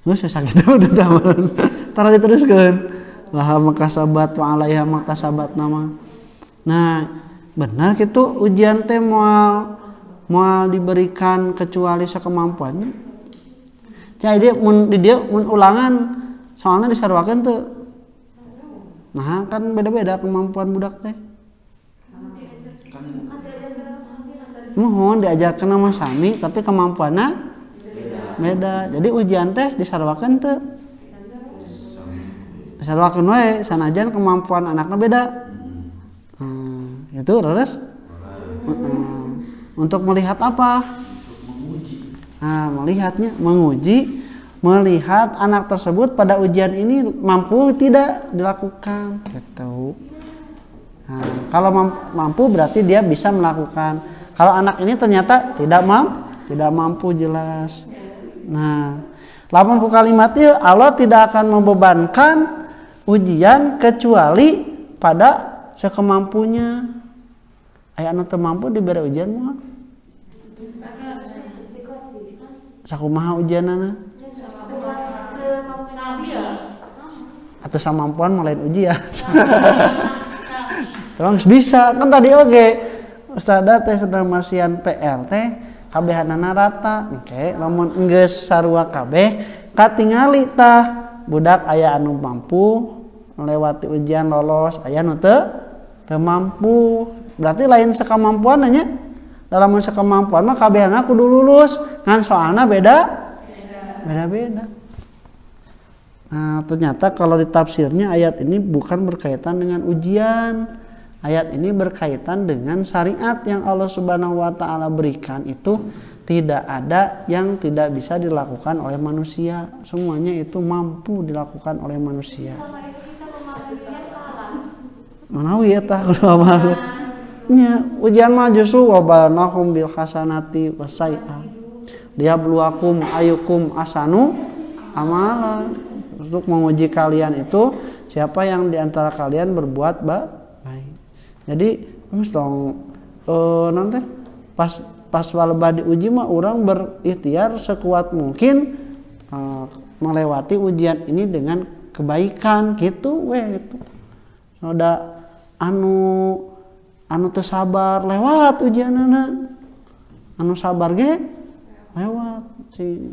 Terus sakit udah taman. Tara diteruskeun. Laha makasabat wa 'alaiha maktasabat nama. Nah, benar kitu ujian teh moal diberikan kecuali sekemampuannya. Jadi dia mun ulangan soalnya disarwakeun teu. Nah, kan beda-beda kemampuan budak teh. mohon diajarkeun mah sami tapi kemampuanna beda. Jadi ujian teh disarwakeun teu? Disarwakeun wae sanajan kemampuan anakna beda. Itu terus untuk melihat apa? Nah, melihatnya, menguji, melihat anak tersebut pada ujian ini mampu tidak dilakukan gitu. Nah, kalau mampu berarti dia bisa melakukan. Kalau anak ini ternyata tidak mampu jelas. Nah, lamun ku kalimat ieu Allah tidak akan membebankan ujian kecuali pada sekemampunya. Aya anu teu mampu dibere ujian mah. Sakumaha ujianana? Atau samampuan malain ujian. Terus bisa kan tadi oge. Ustadzah teh sedang masian PL teh kabehanana rata. Oke, lamun enggeus sarua kabeh katingali tah budak aya anu mampu melewati ujian lolos, aya nu teu mampu. Berarti lain sakamampuan nya. Dalam sakamampuan mah kabehana kudu lulus, kan soalna beda-beda. Nah, ternyata kalau ditafsirnya ayat ini bukan berkaitan dengan ujian. Ayat ini berkaitan dengan syariat yang Allah Subhanahu wa taala berikan itu tidak ada yang tidak bisa dilakukan oleh manusia. Semuanya itu mampu dilakukan oleh manusia. Manawi eta kudu amal. Nya ujian mah justru wabalnahum bil hasanati wasai'ah. Liyabluwakum ayyukum ahsanu amala. Untuk menguji kalian itu siapa yang diantara kalian berbuat baik. Jadi dong nanti pas walebah diuji mah orang berikhtiar sekuat mungkin melewati ujian ini dengan kebaikan gitu gitu. Ada anu teu sabar lewat ujianana. Anu sabar ge lewat si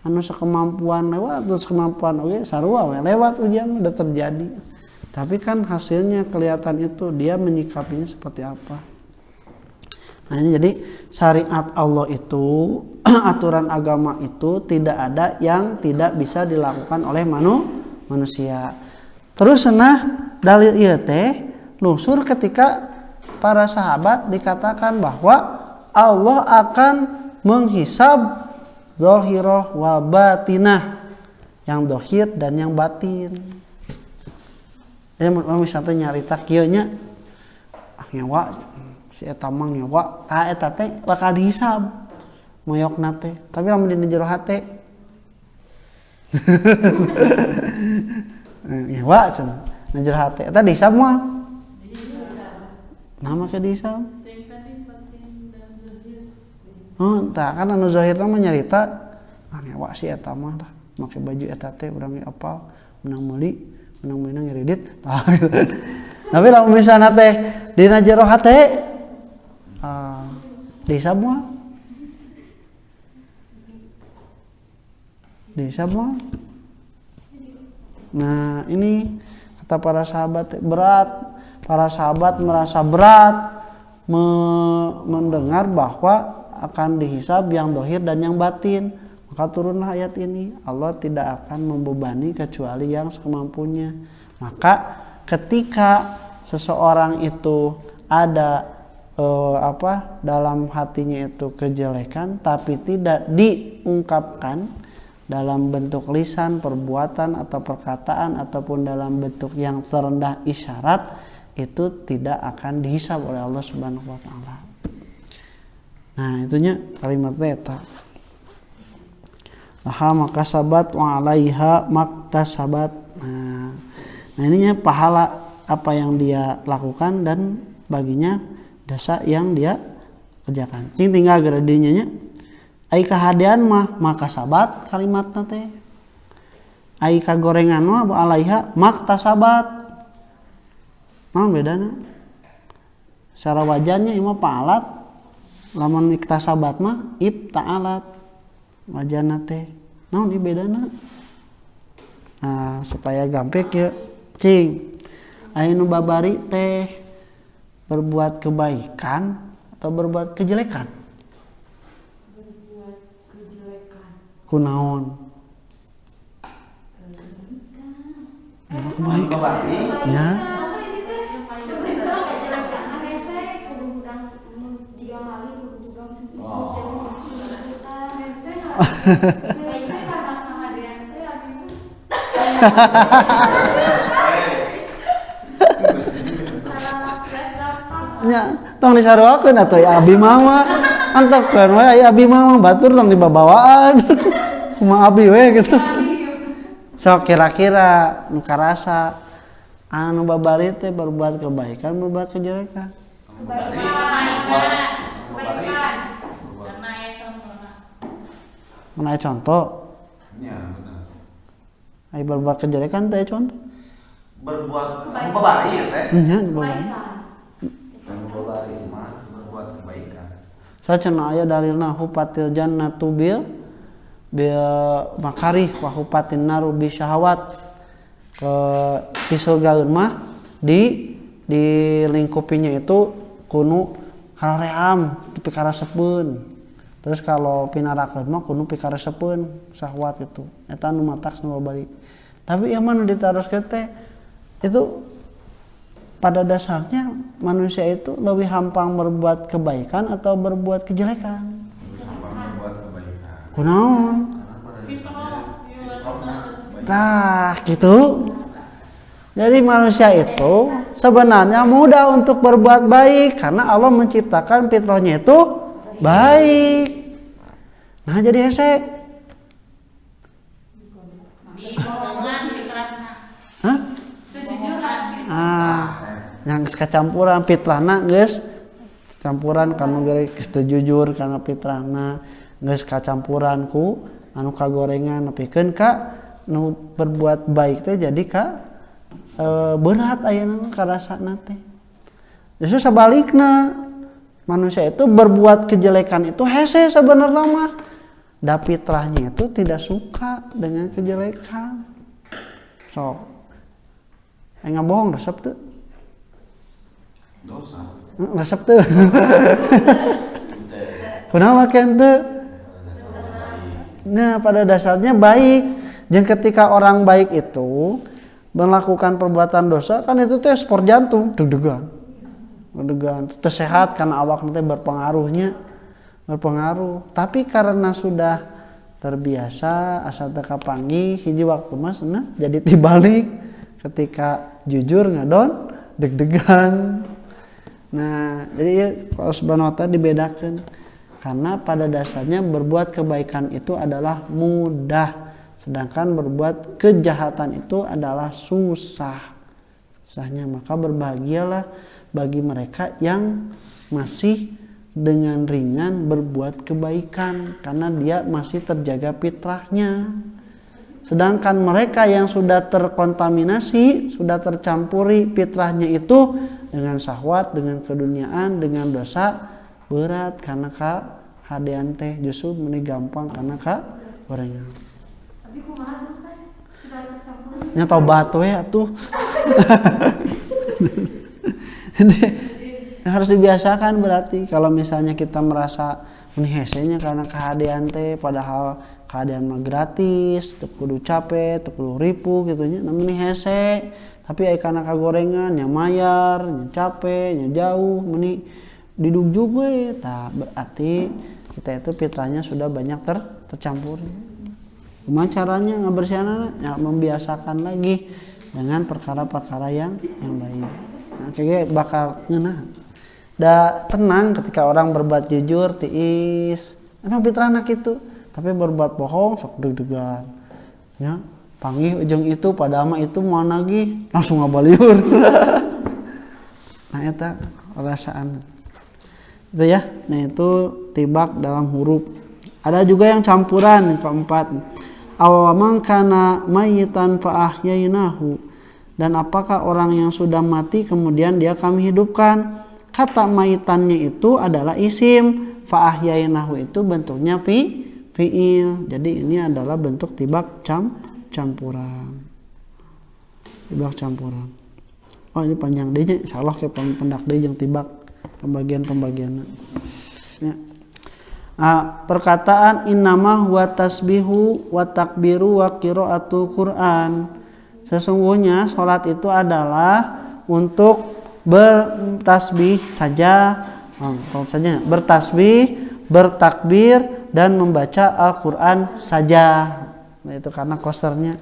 anu sakemampuan lewat terus kemampuan oke sarua we lewat ujian udah terjadi. Tapi kan hasilnya kelihatan itu dia menyikapinya seperti apa. Nah ini jadi syariat Allah itu aturan agama itu tidak ada yang tidak bisa dilakukan oleh manusia. Terus dalil ieu teh lungsur ketika para sahabat dikatakan bahwa Allah akan menghisab zahirah wa batinah, yang dohir dan yang batin. Jadi misalnya nyarita kieu nya nyawa si eta mah nyawa ta eta teh bakal dihisab moyokna teh, tapi lamun di jero hate nyawa cenah di jero hate eta dihisab moal nama ke dihisab. Oh, tak kan anu zahirna mah nyarita nyawa si eta mah dah make baju eta teh urang apal menang meuli ngiridit. Tapi lamun misalna teh dina jero hate dihisab moal. Nah, ini kata para sahabat berat. Para sahabat merasa berat mendengar bahwa akan dihisab yang dohir dan yang batin. Maka turunlah ayat ini. Allah tidak akan membebani kecuali yang sekemampunya. Maka ketika seseorang itu ada dalam hatinya itu kejelekan tapi tidak diungkapkan dalam bentuk lisan, perbuatan atau perkataan ataupun dalam bentuk yang terendah isyarat, itu tidak akan dihisab oleh Allah Subhanahu wa taala. Nah, itunya kalimat eta. Laha makasabat wa 'alaiha maktasabat. Nah, ininya pahala apa yang dia lakukan dan baginya dosa yang dia kerjakan. Cing tinggal geredinya nya. Ai kahadean mah makasabat kalimatna teh. Ai kagorengan mah 'alaiha maktasabat. Naon bedana? Secara wajannya ieu mah pa'alat, lamun iktasabat mah ibta'alat. Wajanna teh. Naon ieu bedana? Nah, supaya gampang ya, cing. Aya nu babari teh berbuat kebaikan atau berbuat kejelekan. kunaon baik nya nya tong disaruakeun atuh ya abi mah antepkeun we aya abi mah batur tong dibabawaan kumaha abi we gitu. Sok kira-kira nu karasa anu babari teh berbuat kebaikan berbuat kejelekan. Mana contoh? Ya, benar. Ai berbuat kejelekan teh contoh. Berbuat babari ya teh. Nya babari. Babari mah berbuat kebaikan. Sacenah aya dalilna hupatil jannatu bil makarih wa hupatin naru bi syahawat. Ke surga mah di lingkupinya itu kuno haraream tapi karasepeun. Terus kalau pinarakeun mah kudu pikaresepeun syahwat itu. Eta nu mataks nu babari. Tapi yang mana ditaroskeun teh itu pada dasarnya manusia itu lebih hampang berbuat kebaikan atau berbuat kejelekan. Berbuat kebaikan. Kunaon? Tah gitu. Jadi manusia itu sebenarnya mudah untuk berbuat baik karena Allah menciptakan fitrahnya itu baik. Nah jadi hese. Hah? Yang kecampuran fitrahna geus campuran kanu geus teu jujur karena fitrahna geus kacampuran ku anu kagorengan nepikeun ka nu berbuat baik teh jadi ka berat ayeuna karasana teh. Justru sebalikna manusia itu berbuat kejelekan itu hese sebenarnya mah. Da fitrahnya itu tidak suka dengan kejelekan. Sok. Enggak bohong resep tuh. Dosa. Resep tuh. Kunaon makan tuh? Nah, pada dasarnya baik. Jeung ketika orang baik itu melakukan perbuatan dosa kan itu teh sport jantung, deg-degan. Deg-degan, teu sehat karena awakna teh berpengaruh. Tapi karena sudah terbiasa asal teu kapanggih hiji waktu mas nah jadi tibalik ketika jujur ngadon deg-degan. Nah, jadi kalau subhanahu wa ta'ala dibedakan karena pada dasarnya berbuat kebaikan itu adalah mudah. Sedangkan berbuat kejahatan itu adalah susahnya. Maka berbahagialah bagi mereka yang masih dengan ringan berbuat kebaikan karena dia masih terjaga fitrahnya. Sedangkan mereka yang sudah terkontaminasi, sudah tercampuri fitrahnya itu dengan syahwat, dengan keduniaan, dengan dosa berat karena hadean teh justru meni gampang karena gorengan. Tapi kumaha tuh teh? Sudah tercampur. Nya tobat we atuh. Jadi harus dibiasakan berarti kalau misalnya kita merasa ini hesenya karena kehadean teh padahal kehadean mah gratis, teu kudu capek, teu kudu ripuh gitu nya. Namun hese, tapi aya kana kagorengan nya mayar, nya capek, nya jauh, meni didugjuk we. Tah berarti kita itu fitrahnya sudah banyak tercampur. Gimana caranya ngabersihanana? Ya membiasakan lagi dengan perkara-perkara yang baik. Nah, kayak bakal ngeunah. Da tenang ketika orang berbuat jujur, tiis. Emang fitrahna kitu. Tapi berbuat bohong sok deg-degan. Ya, panggih ujung itu pada ama itu mau nagih langsung ngabalieur. Nah eta rasaan. Itu ya. Nah itu tibak dalam huruf. Ada juga yang campuran yang keempat. Awaman kana mayitan fa ahyainahu. Dan apakah orang yang sudah mati kemudian dia kami hidupkan? Kata mayitannya itu adalah isim, fa ahyainahu itu bentuknya fiil. Jadi ini adalah bentuk tibak campuran. Tibak campuran. Oh ini panjang deui nya, insyaallah ke pendak deui jeung tibak pembagian-pembagianna. Ya. Perkataan innama huwa tasbihu wa takbiru wa qiraatul Quran. Sesungguhnya sholat itu adalah untuk bertasbih saja, bertasbih, bertakbir dan membaca Al-Quran saja. Nah, itu karena kosernya.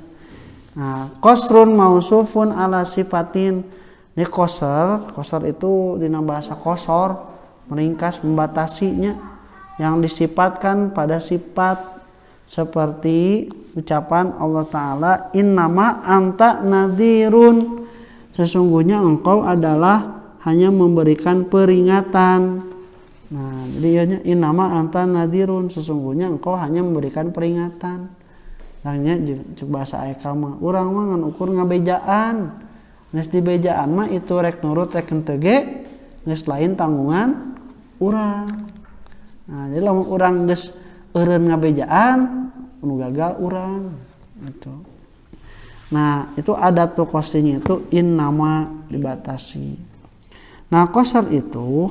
Nah, qasrun mausufun ala sifatin. Ini koser itu dina bahasa kosor, meringkas, membatasinya, yang disifatkan pada sifat seperti ucapan Allah Ta'ala innama anta nadhirun, sesungguhnya engkau adalah hanya memberikan peringatan. Nah, jadi innama anta nadhirun, sesungguhnya engkau hanya memberikan peringatan. Tanya cek bahasa aya mah urang mah ngan ukur ngabejaan, geus dibejaan mah itu rek nurut rek henteu ge geus lain tanggungan urang. Nah, jadi lamun urang geus eureun ngabejaan nu gagal urang gitu. Nah, itu adat tuh qasrinya itu innama dibatasi. Nah, qasar itu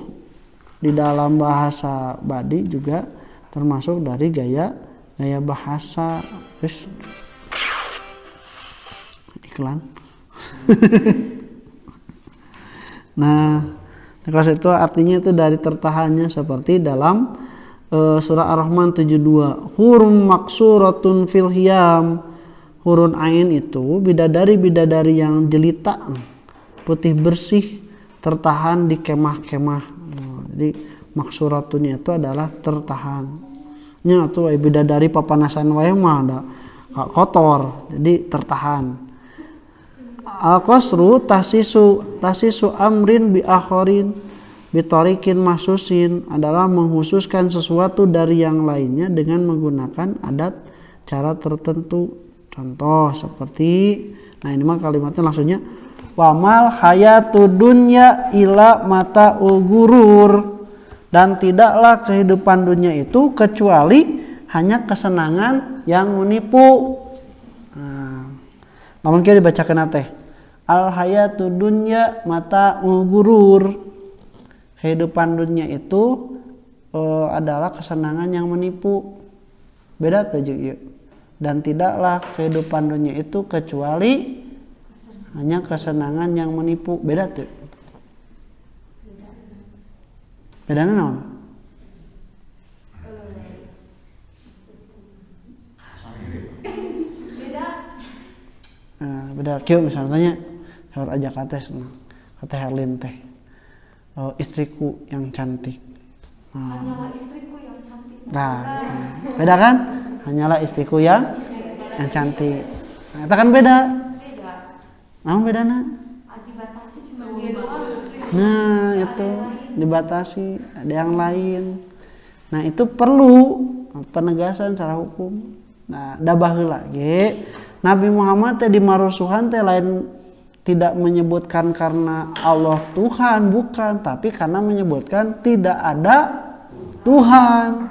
di dalam bahasa badi juga termasuk dari gaya bahasa. Iklan. Nah, qasar itu artinya itu dari tertahannya, seperti dalam surah Ar-Rahman 72, hurun maksuratun fil hiyam. Hurun ain itu bidadari-bidadari yang jelita, putih bersih, tertahan di kemah-kemah. Jadi maksuratunnya itu adalah tertahan. Nya tuh bidadari papanasan wae mah ada kotor, jadi tertahan. Al-qasru tasisu amrin bi akharin bitarikin mahsusin, adalah menghususkan sesuatu dari yang lainnya dengan menggunakan adat cara tertentu. Contoh seperti, nah ini mah kalimatnya langsungnya wamal hayatud dunya ila mataul gurur, dan tidaklah kehidupan dunia itu kecuali hanya kesenangan yang menipu. Nah, namun kita dibacakan teh al hayatud dunya mataul gurur, kehidupan dunia itu adalah kesenangan yang menipu. Beda tuh ya. Dan tidaklah kehidupan dunia itu kecuali hanya kesenangan yang menipu. Beda tuh. Bedanya naon? Beda kieu misalnya tanya harus aja kates kata Herlin teh istriku yang cantik. Hanyalah istriku yang cantik. Nah, itu. Beda kan? Hanyalah istriku yang cantik. Nah, itu kan beda. Beda. Namun bedana? Dibatasi cuma dia doang. Nah, itu dibatasi, ada yang lain. Nah, itu perlu penegasan secara hukum. Nah, da baheula ge Nabi Muhammad teh di marusuhan teh lain tidak menyebutkan karena Allah Tuhan, bukan, tapi karena menyebutkan tidak ada Tuhan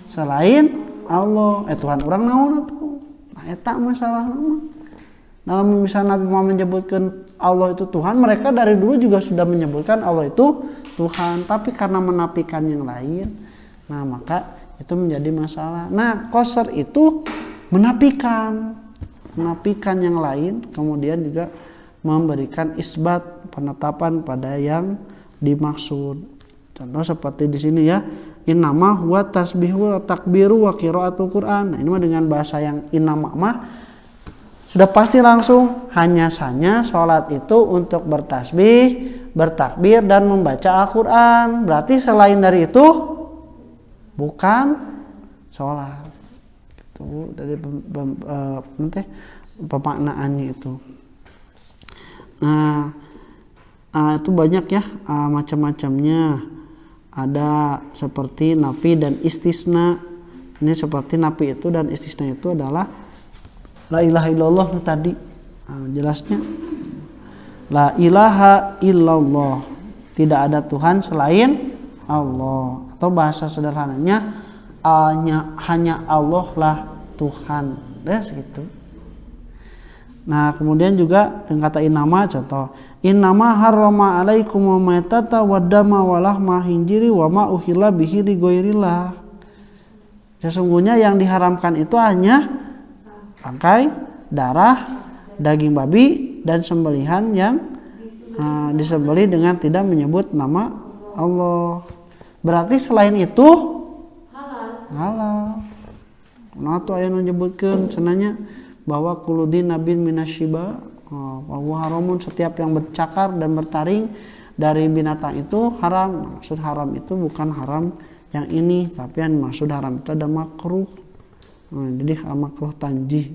selain Allah. Tuhan orang naon atuh? Nah, eta masalah mah. Dalam misalnya Nabi Muhammad menyebutkan Allah itu Tuhan, mereka dari dulu juga sudah menyebutkan Allah itu Tuhan, tapi karena menafikan yang lain, nah maka itu menjadi masalah. Nah, qasar itu menafikan yang lain, kemudian juga memberikan isbat, penetapan pada yang dimaksud. Contoh seperti di sini ya, innama huwa tasbihu wa takbiru wa qiraatul Quran. Nah, ini mah dengan bahasa yang innama mah sudah pasti langsung hanya saja sholat itu untuk bertasbih, bertakbir dan membaca Al-Quran. Berarti selain dari itu bukan sholat. Itu dari pemaknaannya itu. Nah, itu banyak ya macam-macamnya. Ada seperti nafi dan istisna. Ini seperti nafi itu dan istisna itu adalah la ilaha illallah tadi. Jelasnya la ilaha illallah, tidak ada Tuhan selain Allah, atau bahasa sederhananya hanya Allah lah Tuhan. Gitu. Nah, kemudian juga dengan kata innama, contoh innama harrama alaikum maitata wa dama wa lahma hinjiri wa ma uhilla bihi li ghairillah. Sesungguhnya yang diharamkan itu hanya bangkai, darah, daging babi, dan sembelihan yang disembelih dengan tidak menyebut nama Allah. Berarti selain itu halal. Nah tuh aya menyebutkan senanya bahwa kuludin nabin minasyiba, bahwa haramun setiap yang bercakar dan bertaring dari binatang itu haram. Maksud haram itu bukan haram yang ini, tapi yang maksud haram itu ada makruh. Jadi makruh tanjih.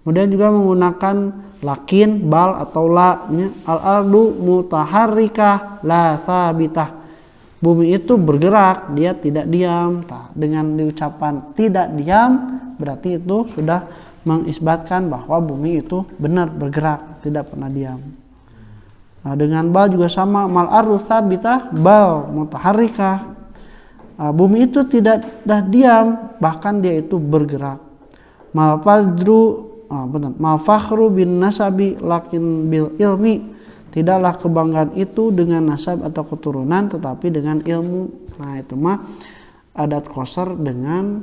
Kemudian juga menggunakan lakin, bal atau la nya. Al-ardu mutaharrikah la thabitah. Bumi itu bergerak, dia tidak diam. Dengan diucapan tidak diam berarti itu sudah mengisbatkan bahwa bumi itu benar bergerak, tidak pernah diam. Nah, dengan bal juga sama, mal ardu thabitah bal mutaharrikah. Bumi itu tidak diam, bahkan dia itu bergerak. Mal fakhru bin nasabi lakin bil ilmi. Tidaklah kebanggaan itu dengan nasab atau keturunan, tetapi dengan ilmu. Nah itu mah adat qasar dengan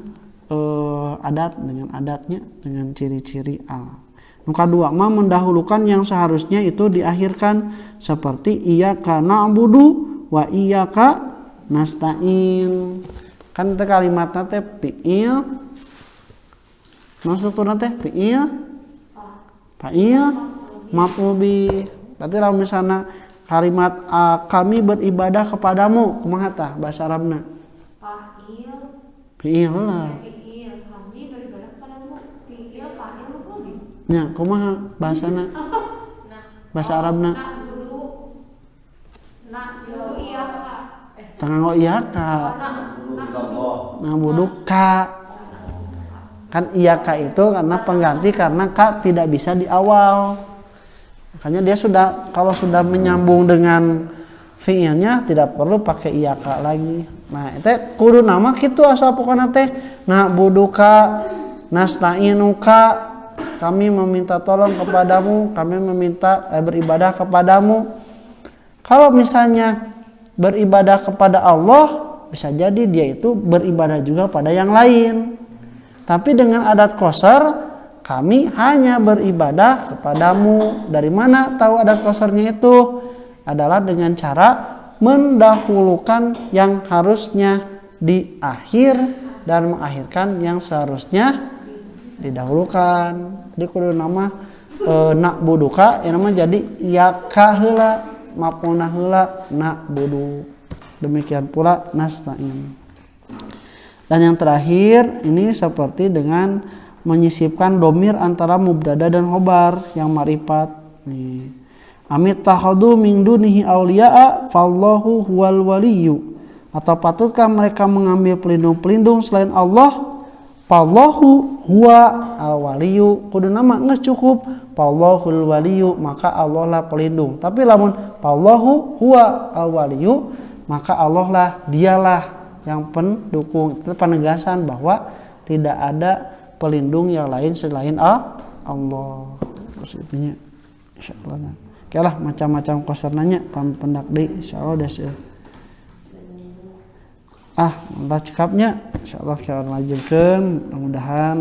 dengan adatnya, dengan ciri-ciri alam. Nuka dua mah mendahulukan yang seharusnya itu diakhirkan, seperti iyyaka na'budu wa iyyaka nasta'in. Kan teh kalimatna teh fi'il, strukturna teh fi'il, fa'il, maf'ul bih. Berarti kalau misalnya kalimat kami beribadah kepadamu, kumaha tah bahasa Arabna? Fi'il lah. Fi'il, kami beribadah kepadamu. Fi'il, fa'il, maf'ul. Nya, kumaha bahasana? Bahasa Arabna. Na'budu iyyaka. Tanggo iyaka. Na'budu ka. Kan iyaka itu karena pengganti, karena ka tidak bisa di awal. Makanya dia kalau sudah menyambung dengan fi'ilnya tidak perlu pakai iyaka lagi. Nah, itu kudu nama kitu asal pokona teh. Na'buduka, nasta'inuka, kami meminta tolong kepadamu, kami meminta beribadah kepadamu. Kalau misalnya beribadah kepada Allah, bisa jadi dia itu beribadah juga pada yang lain. Tapi dengan adat qasar, kami hanya beribadah kepadamu. Dari mana tahu adat qasarnya itu? Adalah dengan cara mendahulukan yang harusnya di akhir dan mengakhirkan yang seharusnya didahulukan. Jadi kudu nama na'buduka yang nama jadi iyyaka heula, maf'ulna heula na'budu. Demikian pula nasta'in. Dan yang terakhir ini seperti dengan menyisipkan domir antara mubtada dan khobar yang ma'rifat. Nih. Amit takhadu min dunihi awliya'a fallahu huwal waliyyu. Atau patutkah mereka mengambil pelindung-pelindung selain Allah? Fallahu huwa al-waliyyu. Kudu nama geus cukup fallahul waliyyu, maka Allah lah pelindung. Tapi lamun fallahu huwa al-waliyyu, maka Allah lah dialah yang pendukung. Itu penegasan bahwa tidak ada pelindung yang lain selain Allah. Terus intinya insyaallah. Oke lah, macam-macam qasar nanya pendak deui insyaallah dah seueur. Udah cekapnya insyaallah kita lanjutkeun. Mudah-mudahan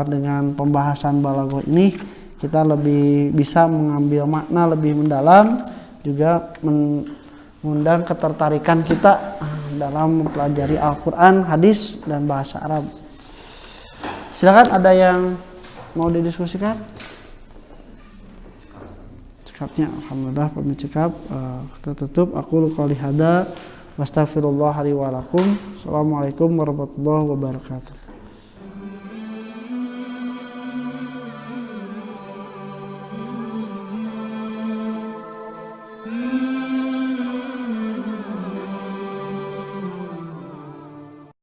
dengan pembahasan balaghah ini kita lebih bisa mengambil makna lebih mendalam, juga mengundang ketertarikan kita dalam mempelajari Al-Qur'an, hadis dan bahasa Arab. Silakan, ada yang mau didiskusikan? Cekapnya alhamdulillah pamit cekap. Kita tutup. Aku qouli hada wastaghfirullah li wa lakum. Assalamualaikum warahmatullahi wabarakatuh.